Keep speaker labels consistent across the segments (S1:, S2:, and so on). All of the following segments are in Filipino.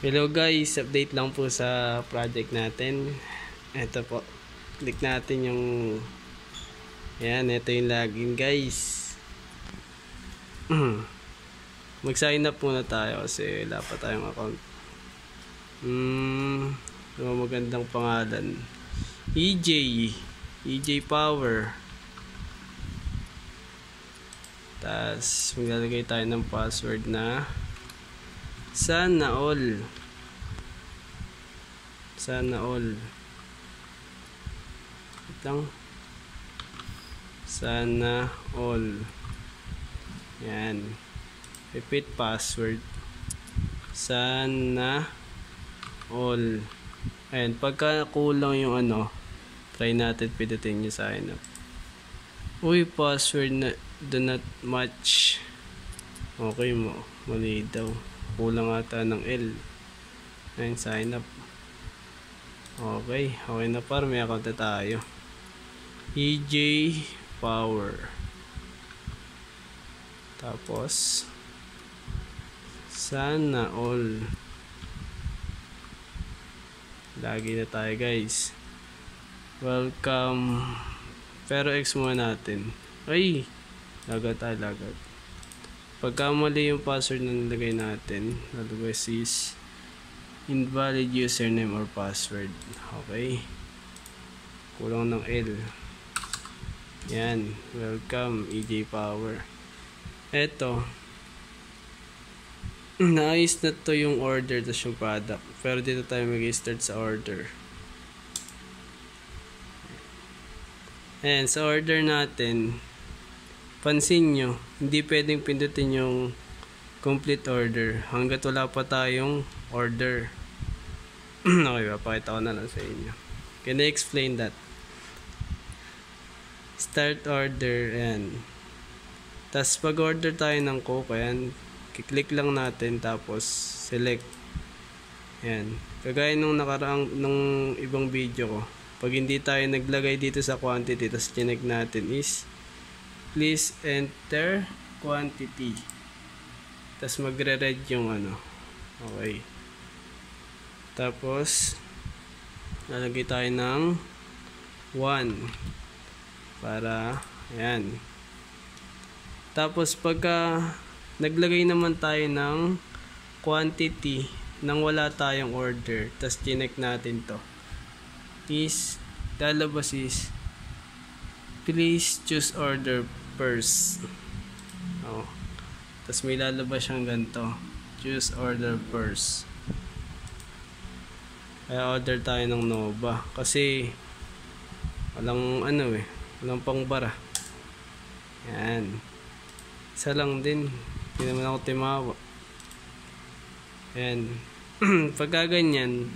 S1: Hello guys, update lang po sa project natin. Ito po, click natin yung ayan, ito yung login guys. Mag sign up muna tayo kasi wala pa tayong account. Magandang pangalan, EJ Power. Tas maglalagay tayo ng password na Sana all. Itang Sana all. Yan. Repeat password. Sana all. Ayan. Pagka kulang yung try natin pindutin yung sign up. Uy, password na do not match. Okay mo. Mali daw. Kulang ata ng L. Ayan, sign up. Okay na par, may account na tayo. EJ Power. Tapos Sana all. Lagi na tayo guys. Welcome. Pero X muna natin. Ay, lagat. Pagka mali yung password na nilagay natin, otherwise is invalid username or password. Okay. Kulang ng L. Yan. Welcome, EJ Power. Eto. Naayos na to yung order tas yung product. Pero dito tayo mag-start sa order. Ayan, sa order natin, pansin nyo, hindi pwedeng pindutin yung complete order hanggat wala pa tayong order. Okay, papakita ko na lang sa inyo. Can I explain that? Start order, ayan. Tapos pag order tayo ng Coke, ayan, kiklik lang natin tapos select. Ayan. Kagaya nung nung ibang video ko, pag hindi tayo naglagay dito sa quantity, tapos chinek natin is please enter quantity. Tapos magre-read yung Okay. Tapos lalagay tayo ng 1 para ayan. Tapos pagka naglagay naman tayo ng quantity nang wala tayong order, tapos chinek natin to, is lalabas is please choose order first. Tapos may lalabas siyang ganito, choose order first. Kaya order tayo ng Nova kasi walang walang pangbara. Yan, isa lang din, hindi naman ako timawa. Yan. Pagka ganyan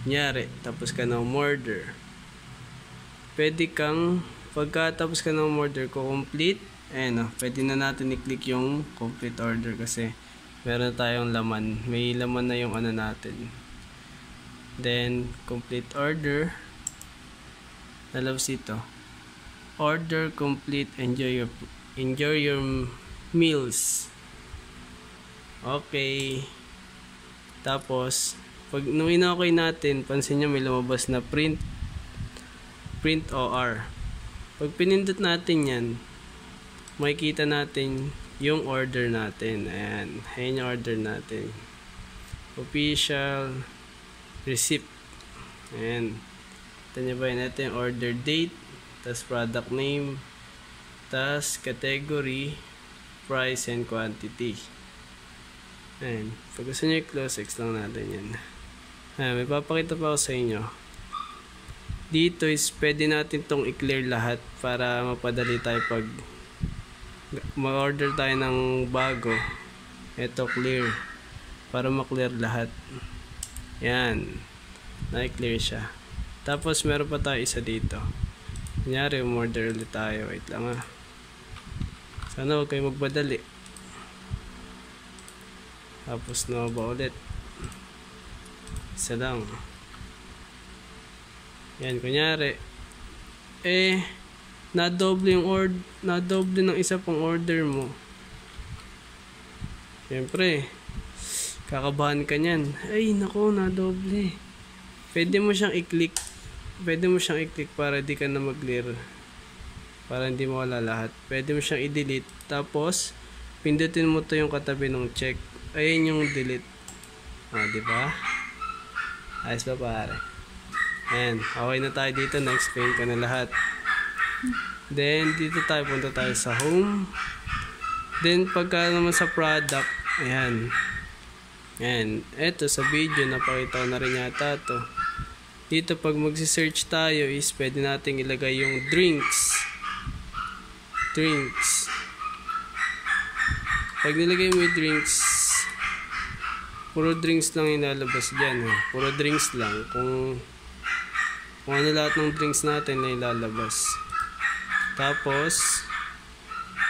S1: nyari, tapos ka ng order, pwede kang pagkatapos ka ng order ko complete, pwede na natin i-click yung complete order kasi meron tayong laman, may laman na yung natin. Then complete order, lalabas ito, order complete, enjoy your meals. Okay. Tapos pag okay natin, pansin nyo may lumabas na print OR. Pag pinindot natin yan, makikita natin yung order natin. Ayan yung order natin. Official receipt. Ayan. Ito nyo ba yun? Ito yung order date, tas product name, tas category, price, and quantity. Ayan. Pag gusto nyo i-close, X lang natin yan. Ayan, may papakita pa ako sa inyo. Dito is pwede natin tong i-clear lahat para mapadali tayo pag mag-order tayo ng bago. Ito clear para ma-clear lahat. Yan, na-clear siya. Tapos meron pa tayo isa dito. Kunyari umorder ulit tayo. Wait lang sana huwag kayo magpadali. Tapos Nova ulit, isa lang. Yan, kunyari nadoble ng isa pang order mo. Siyempre Kakabahan ka niyan. Ay, nako, na doble. Pwede mo siyang i-click. Pwede mo siyang i-click para di ka na mag-clear. Para hindi mawala lahat. Pwede mo siyang i-delete. Tapos, pindutin mo to yung katabi ng check. Ayun yung delete. Diba? Ayos ba pare? Ayan. Okay na tayo dito. Na-explain ko na lahat. Then, dito tayo. Punta tayo sa home. Then, pagka naman sa product. Ayan. Ayan. Eto sa video. Napakita ko na rin yata to. Dito, pag magsi-search tayo is pwede nating ilagay yung drinks. Drinks. Pag nilagay mo yung drinks, puro drinks lang ilalabas dyan. Puro drinks lang. Kung ano lahat ng drinks natin na ilalabas. Tapos,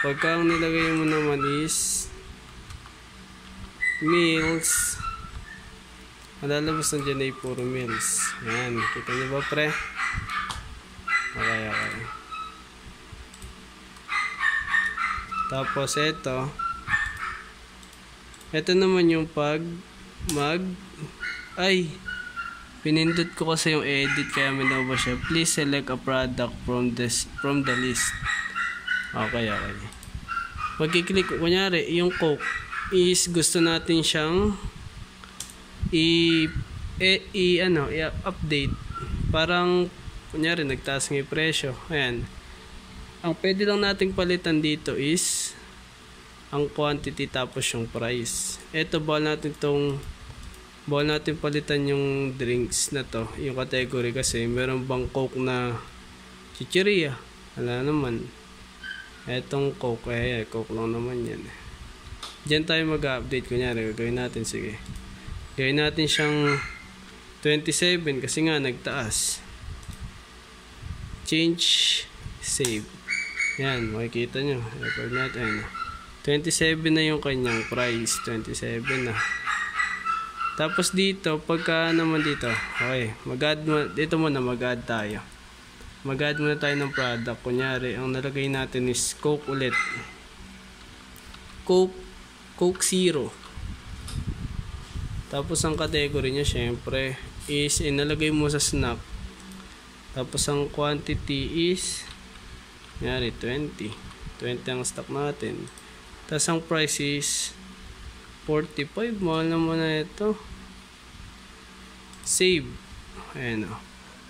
S1: pagka ang nilagay mo naman is meals, ang lalabas na dyan ay puro meals. Ayan. Kita nyo ba pre? Okay. Tapos ito naman yung pinindot ko kasi yung edit kaya minaba siya. Please select a product from the list. Okay. Magkiklik ko, kunyari yung Coke is gusto natin siyang i-update. Parang kunyari nagtaas ng presyo. Ayan. Ang pwede lang nating palitan dito is ang quantity tapos yung price. Ito bawal natin palitan yung drinks na to, yung category kasi meron bang Coke na chicheria? Wala naman. Etong Coke, Coke lang naman yan. Diyan tayo mag-update. Kunyari, gagawin natin, sige. Gawin natin siyang 27 kasi nga nagtaas. Change, save. Yan, makikita nyo. Record natin. 27 na yung kanyang price. 27 na. Tapos dito, pagka naman dito, okay, dito muna mag-add tayo. Mag-add muna tayo ng product. Kunyari, ang nalagay natin is Coke ulit. Coke Zero. Tapos ang category niya, syempre, is inalagay mo sa snack. Tapos ang quantity is kunyari 20 ang stock natin. Tapos ang price is 45. Mahal naman na ito. Save. Ayan o.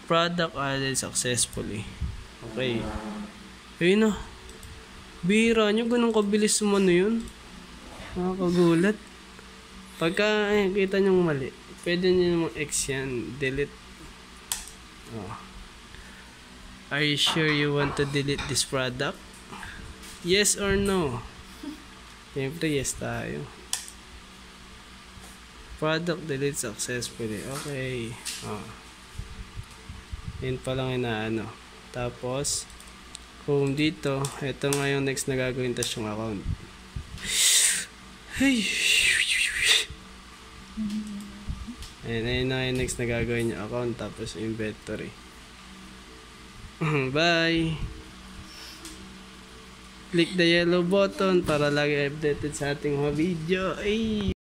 S1: Product added successfully. Okay. Ayun o. Bihira nyo. Ganun kabilis umano yun. Nakakagulat. Pagka kita nyo mali, pwede nyo namang X yan. Delete. Are you sure you want to delete this product? Yes or no? Siyempre yes tayo. Product delete successfully. Okay. Yan pa lang inaano. Tapos home dito. Ito nga yung next na gagawin, tas yung account. Hey. Ayun na yung next na gagawin yung account. Tapos inventory. Bye. Click the yellow button para lagi updated sa ating mga video. Ay.